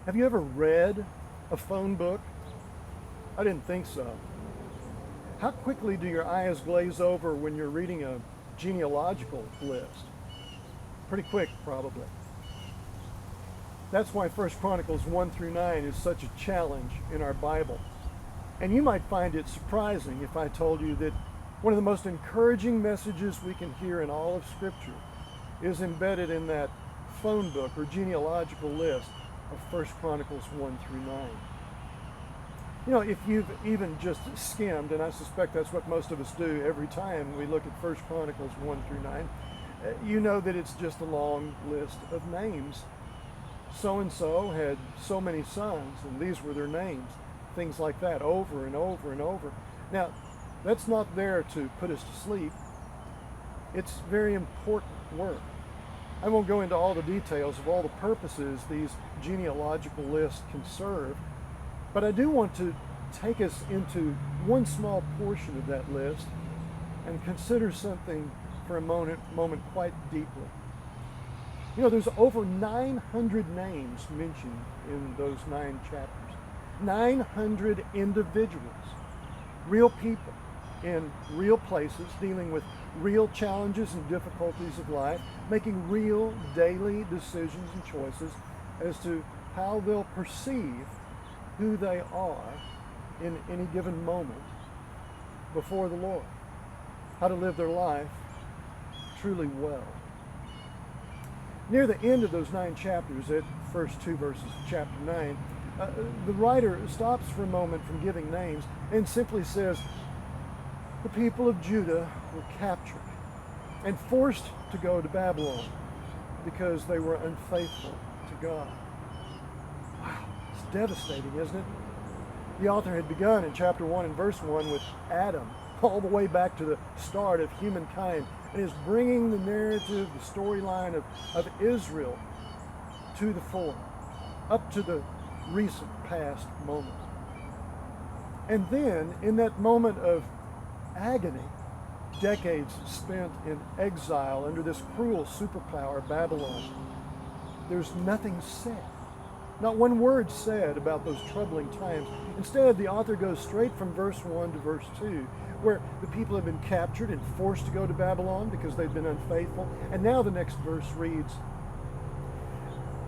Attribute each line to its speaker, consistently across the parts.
Speaker 1: Have you ever read a phone book? I didn't think so. How quickly do your eyes glaze over when you're reading a genealogical list? Pretty quick, probably. That's why First Chronicles 1 through 9 is such a challenge in our Bible. And you might find it surprising if I told you that one of the most encouraging messages we can hear in all of Scripture is embedded in that phone book or genealogical list of First Chronicles 1 through 9. You know, if you've even just skimmed, and I suspect that's what most of us do every time we look at First Chronicles 1 through 9, you know that it's just a long list of names. So-and-so had so many sons, and these were their names. Things like that, over and over and over. Now, that's not there to put us to sleep. It's very important work. I won't go into all the details of all the purposes these genealogical lists can serve, but I do want to take us into one small portion of that list and consider something for a moment quite deeply. You know, there's over 900 names mentioned in those 9 chapters. 900 individuals, real people in real places, dealing with real challenges and difficulties of life, making real daily decisions and choices as to how they'll perceive who they are in any given moment before the Lord, how to live their life truly well. Near the end of those 9 chapters, at first 2 verses of chapter 9, the writer stops for a moment from giving names and simply says, the people of Judah were captured and forced to go to Babylon because they were unfaithful to God. Wow, it's devastating, isn't it? The author had begun in chapter 1 and verse 1 with Adam, all the way back to the start of humankind, and is bringing the narrative, the storyline of Israel to the fore, up to the recent past moment. And then, in that moment of agony, decades spent in exile under this cruel superpower, Babylon, there's nothing said. Not one word said about those troubling times. Instead, the author goes straight from verse 1 to verse 2, where the people have been captured and forced to go to Babylon because they've been unfaithful. And now the next verse reads,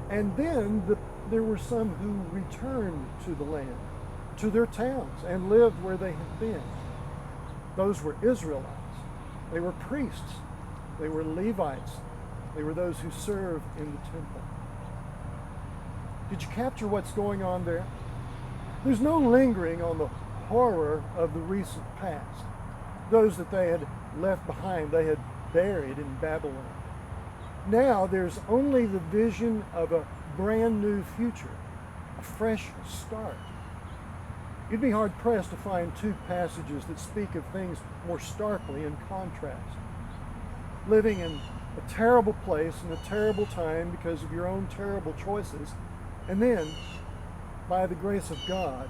Speaker 1: and then there were some who returned to the land, to their towns, and lived where they had been. Those were Israelites. They were priests. They were Levites. They were those who served in the temple. Did you capture what's going on there? There's no lingering on the horror of the recent past, those that they had left behind, they had buried in Babylon. Now there's only the vision of a brand new future, a fresh start. You'd be hard-pressed to find 2 passages that speak of things more starkly in contrast. Living in a terrible place in a terrible time because of your own terrible choices, and then, by the grace of God,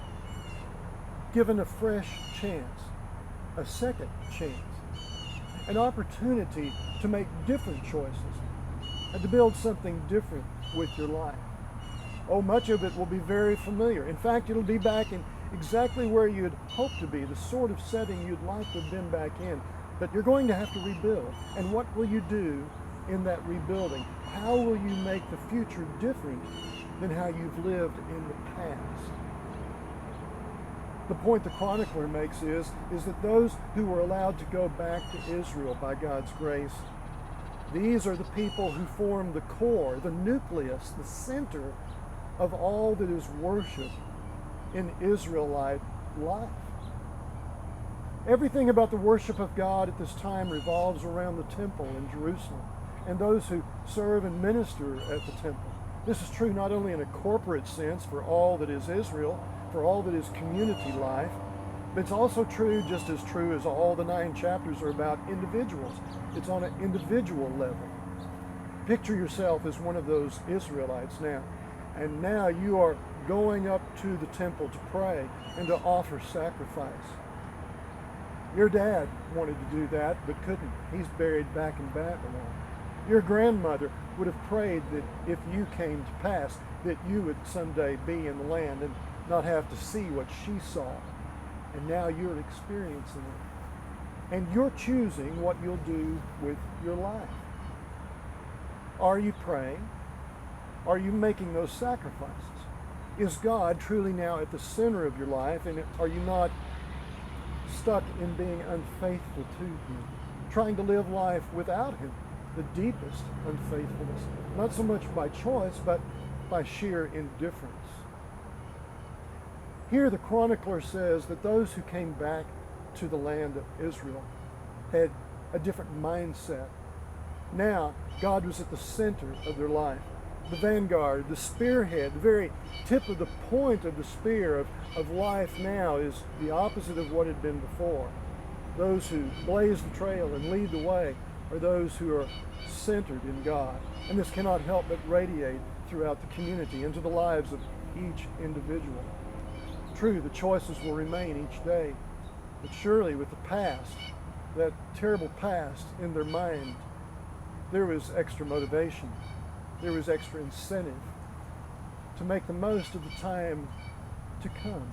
Speaker 1: given a fresh chance, a second chance, an opportunity to make different choices and to build something different with your life. Oh, much of it will be very familiar. In fact, it'll be back in exactly where you'd hoped to be, the sort of setting you'd like to have been back in. But you're going to have to rebuild. And what will you do in that rebuilding? How will you make the future different than how you've lived in the past? The point the chronicler makes is that those who were allowed to go back to Israel by God's grace, these are the people who form the core, the nucleus, the center of all that is worship in Israelite life. Everything about the worship of God at this time revolves around the temple in Jerusalem and those who serve and minister at the temple. This is true not only in a corporate sense for all that is Israel, for all that is community life, but it's also true, just as true as all the 9 chapters are about individuals. It's on an individual level. Picture yourself as one of those Israelites now. And now you are going up to the temple to pray and to offer sacrifice. Your dad wanted to do that, but couldn't. He's buried back in Babylon. Your grandmother would have prayed that if you came to pass, that you would someday be in the land and not have to see what she saw. And now you're experiencing it. And you're choosing what you'll do with your life. Are you praying? Are you making those sacrifices? Is God truly now at the center of your life, and are you not stuck in being unfaithful to Him, trying to live life without Him, the deepest unfaithfulness, not so much by choice, but by sheer indifference? Here the chronicler says that those who came back to the land of Israel had a different mindset. Now, God was at the center of their life. The vanguard, the spearhead, the very tip of the point of the spear of life now is the opposite of what had been before. Those who blaze the trail and lead the way are those who are centered in God. And this cannot help but radiate throughout the community into the lives of each individual. True, the choices will remain each day, but surely with the past, that terrible past in their mind, there was extra motivation. There was extra incentive to make the most of the time to come.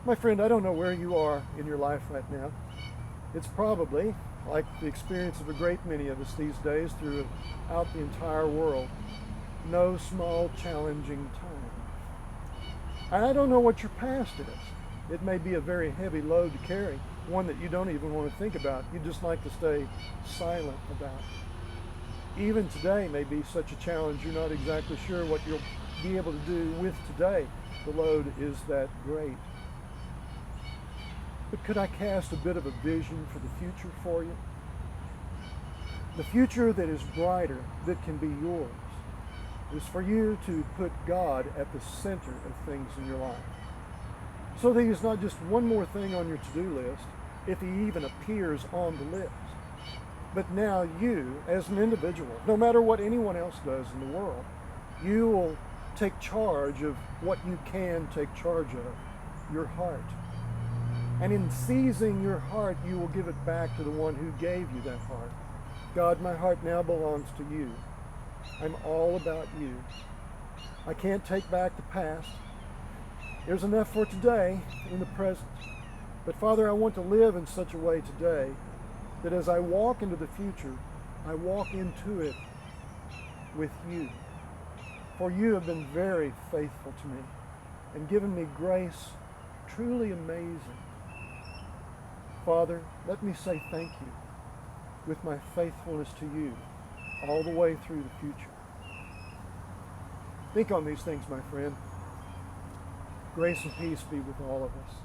Speaker 1: My friend, I don't know where you are in your life right now. It's probably like the experience of a great many of us these days throughout the entire world. No small, challenging time. And I don't know what your past is. It may be a very heavy load to carry, one that you don't even want to think about. You'd just like to stay silent about. Even today may be such a challenge you're not exactly sure what you'll be able to do with today. The load is that great. But could I cast a bit of a vision for the future for you? The future that is brighter, that can be yours, is for you to put God at the center of things in your life. So that He's not just one more thing on your to-do list, if He even appears on the list. But now you, as an individual, no matter what anyone else does in the world, you will take charge of what you can take charge of, your heart. And in seizing your heart, you will give it back to the one who gave you that heart. God, my heart now belongs to you. I'm all about you. I can't take back the past. There's enough for today in the present. But Father, I want to live in such a way today that as I walk into the future, I walk into it with you. For you have been very faithful to me and given me grace truly amazing. Father, let me say thank you with my faithfulness to you all the way through the future. Think on these things, my friend. Grace and peace be with all of us.